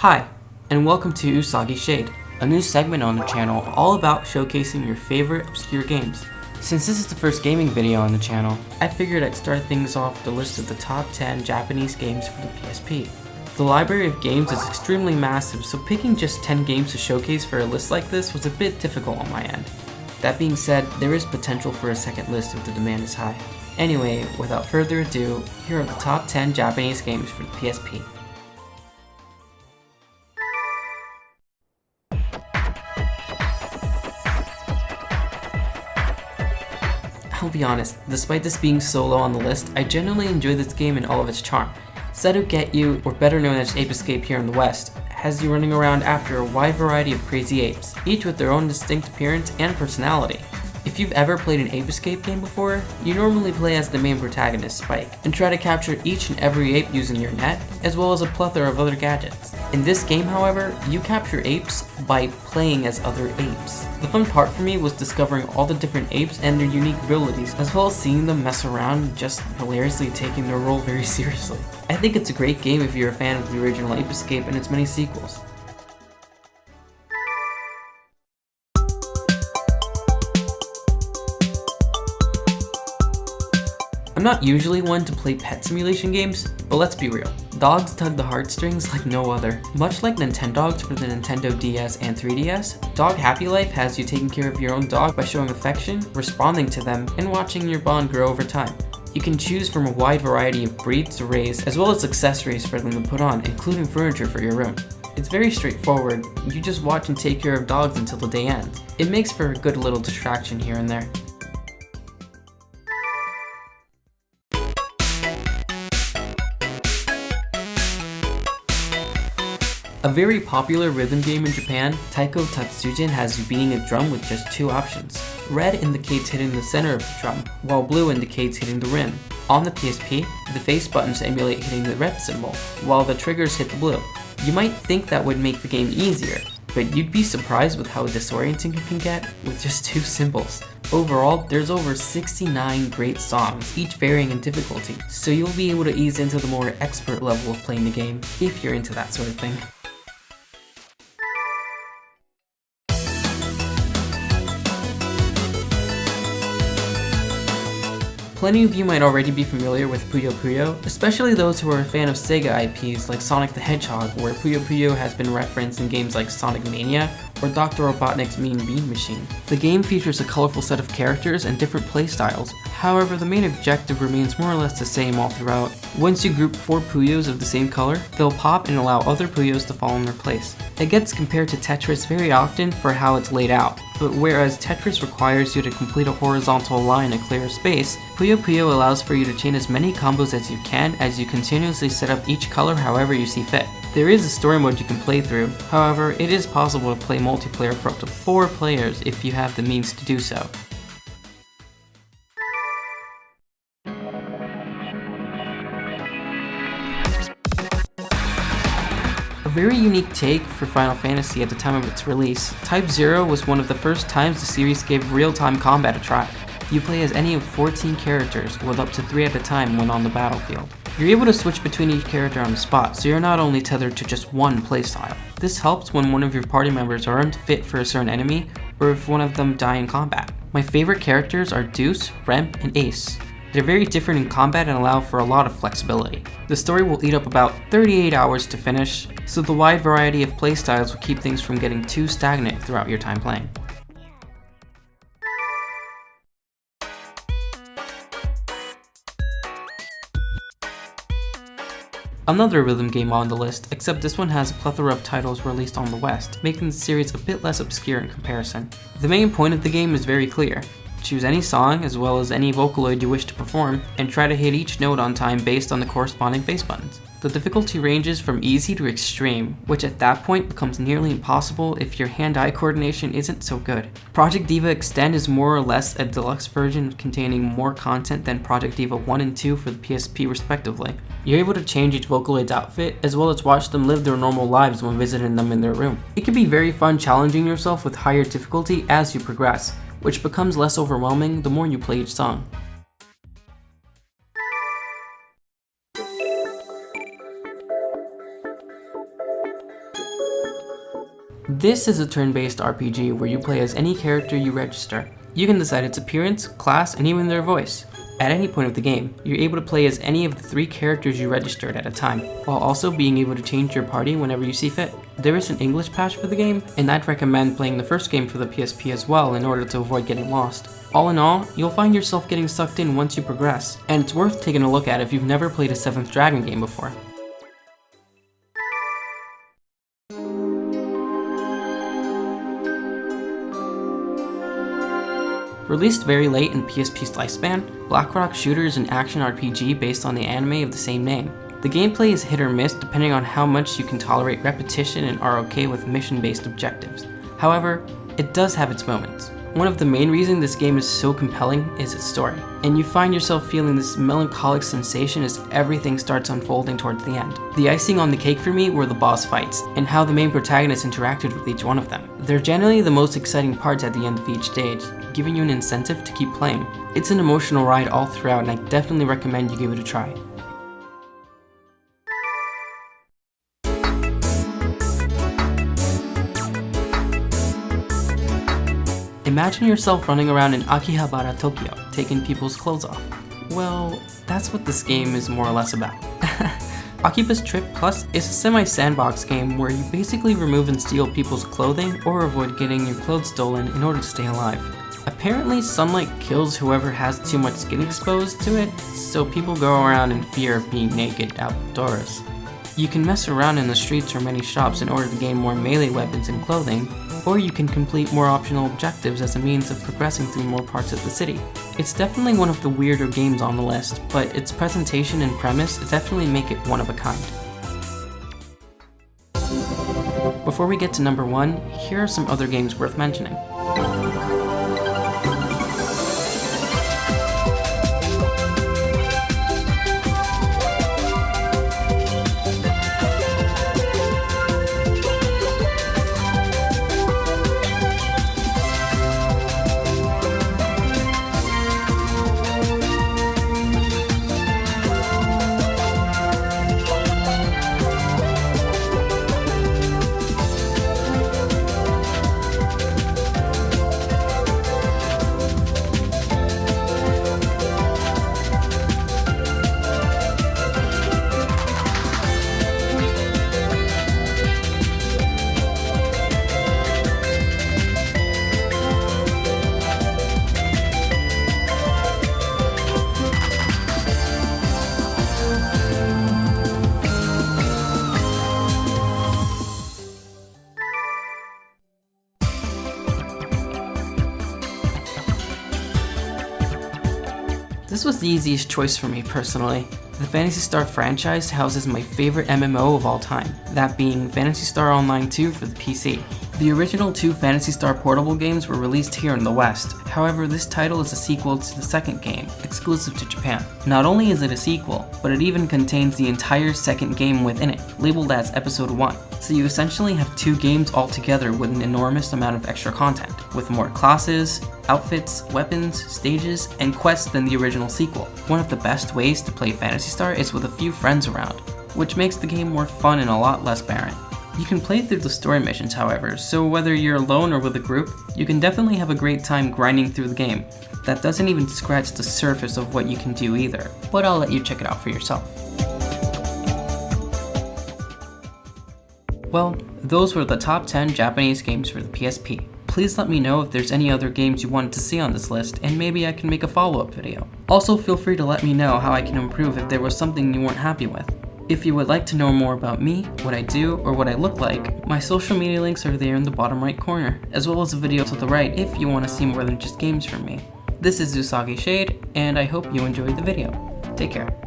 Hi, and welcome to Usagi Shade, a new segment on the channel all about showcasing your favorite obscure games. Since this is the first gaming video on the channel, I figured I'd start things off with a list of the top 10 Japanese games for the PSP. The library of games is extremely massive, so picking just 10 games to showcase for a list like this was a bit difficult on my end. That being said, there is potential for a second list if the demand is high. Anyway, without further ado, here are the top 10 Japanese games for the PSP. I'll be honest, despite this being so low on the list, I genuinely enjoy this game in all of its charm. Seto Get-You, or better known as Ape Escape here in the West, has you running around after a wide variety of crazy apes, each with their own distinct appearance and personality. If you've ever played an Ape Escape game before, you normally play as the main protagonist, Spike, and try to capture each and every ape using your net, as well as a plethora of other gadgets. In this game, however, you capture apes by playing as other apes. The fun part for me was discovering all the different apes and their unique abilities, as well as seeing them mess around and just hilariously taking their role very seriously. I think it's a great game if you're a fan of the original Ape Escape and its many sequels. I'm not usually one to play pet simulation games, but let's be real. Dogs tug the heartstrings like no other. Much like Nintendogs for the Nintendo DS and 3DS, Dog Happy Life has you taking care of your own dog by showing affection, responding to them, and watching your bond grow over time. You can choose from a wide variety of breeds to raise, as well as accessories for them to put on, including furniture for your room. It's very straightforward, you just watch and take care of dogs until the day ends. It makes for a good little distraction here and there. A very popular rhythm game in Japan, Taiko Tatsujin has you beating a drum with just two options. Red indicates hitting the center of the drum, while blue indicates hitting the rim. On the PSP, the face buttons emulate hitting the red symbol, while the triggers hit the blue. You might think that would make the game easier, but you'd be surprised with how disorienting it can get with just two symbols. Overall, there's over 69 great songs, each varying in difficulty, so you'll be able to ease into the more expert level of playing the game if you're into that sort of thing. Plenty of you might already be familiar with Puyo Puyo, especially those who are a fan of Sega IPs like Sonic the Hedgehog, where Puyo Puyo has been referenced in games like Sonic Mania or Dr. Robotnik's Mean Bean Machine. The game features a colorful set of characters and different playstyles, however the main objective remains more or less the same all throughout. Once you group 4 Puyos of the same color, they'll pop and allow other Puyos to fall in their place. It gets compared to Tetris very often for how it's laid out, but whereas Tetris requires you to complete a horizontal line and clear a space, Puyo Puyo allows for you to chain as many combos as you can as you continuously set up each color however you see fit. There is a story mode you can play through, however it is possible to play multiplayer for up to 4 players if you have the means to do so. A very unique take for Final Fantasy at the time of its release, Type 0 was one of the first times the series gave real-time combat a try. You play as any of 14 characters, with up to 3 at a time when on the battlefield. You're able to switch between each character on the spot, so you're not only tethered to just one playstyle. This helps when one of your party members aren't fit for a certain enemy, or if one of them die in combat. My favorite characters are Deuce, Rem, and Ace. They're very different in combat and allow for a lot of flexibility. The story will eat up about 38 hours to finish, so the wide variety of playstyles will keep things from getting too stagnant throughout your time playing. Another rhythm game on the list, except this one has a plethora of titles released on the West, making the series a bit less obscure in comparison. The main point of the game is very clear. Choose any song as well as any Vocaloid you wish to perform, and try to hit each note on time based on the corresponding face buttons. The difficulty ranges from easy to extreme, which at that point becomes nearly impossible if your hand-eye coordination isn't so good. Project Diva Extend is more or less a deluxe version containing more content than Project Diva 1 and 2 for the PSP respectively. You're able to change each Vocaloid's outfit, as well as watch them live their normal lives when visiting them in their room. It can be very fun challenging yourself with higher difficulty as you progress, which becomes less overwhelming the more you play each song. This is a turn-based RPG where you play as any character you register. You can decide its appearance, class, and even their voice. At any point of the game, you're able to play as any of the 3 characters you registered at a time, while also being able to change your party whenever you see fit. There is an English patch for the game, and I'd recommend playing the first game for the PSP as well in order to avoid getting lost. All in all, you'll find yourself getting sucked in once you progress, and it's worth taking a look at if you've never played a 7th Dragon game before. Released very late in PSP's lifespan, Blackrock Shooter is an action RPG based on the anime of the same name. The gameplay is hit or miss depending on how much you can tolerate repetition and are okay with mission-based objectives. However, it does have its moments. One of the main reasons this game is so compelling is its story, and you find yourself feeling this melancholic sensation as everything starts unfolding towards the end. The icing on the cake for me were the boss fights, and how the main protagonists interacted with each one of them. They're generally the most exciting parts at the end of each stage, giving you an incentive to keep playing. It's an emotional ride all throughout, and I definitely recommend you give it a try. Imagine yourself running around in Akihabara, Tokyo, taking people's clothes off. Well, that's what this game is more or less about. Akiba's Trip Plus is a semi-sandbox game where you basically remove and steal people's clothing or avoid getting your clothes stolen in order to stay alive. Apparently, sunlight kills whoever has too much skin exposed to it, so people go around in fear of being naked outdoors. You can mess around in the streets or many shops in order to gain more melee weapons and clothing, or you can complete more optional objectives as a means of progressing through more parts of the city. It's definitely one of the weirder games on the list, but its presentation and premise definitely make it one of a kind. Before we get to number 1, here are some other games worth mentioning. This was the easiest choice for me personally. The Phantasy Star franchise houses my favorite MMO of all time, that being Phantasy Star Online 2 for the PC. The original 2 Phantasy Star portable games were released here in the West, however this title is a sequel to the second game, exclusive to Japan. Not only is it a sequel, but it even contains the entire second game within it, labeled as Episode 1. So you essentially have 2 games all together with an enormous amount of extra content, with more classes, outfits, weapons, stages, and quests than the original sequel. One of the best ways to play Phantasy Star is with a few friends around, which makes the game more fun and a lot less barren. You can play through the story missions, however, so whether you're alone or with a group, you can definitely have a great time grinding through the game. That doesn't even scratch the surface of what you can do either, but I'll let you check it out for yourself. Well, those were the top 10 Japanese games for the PSP. Please let me know if there's any other games you wanted to see on this list, and maybe I can make a follow-up video. Also, feel free to let me know how I can improve if there was something you weren't happy with. If you would like to know more about me, what I do, or what I look like, my social media links are there in the bottom right corner, as well as a video to the right if you want to see more than just games from me. This is Usagi Shade, and I hope you enjoyed the video. Take care.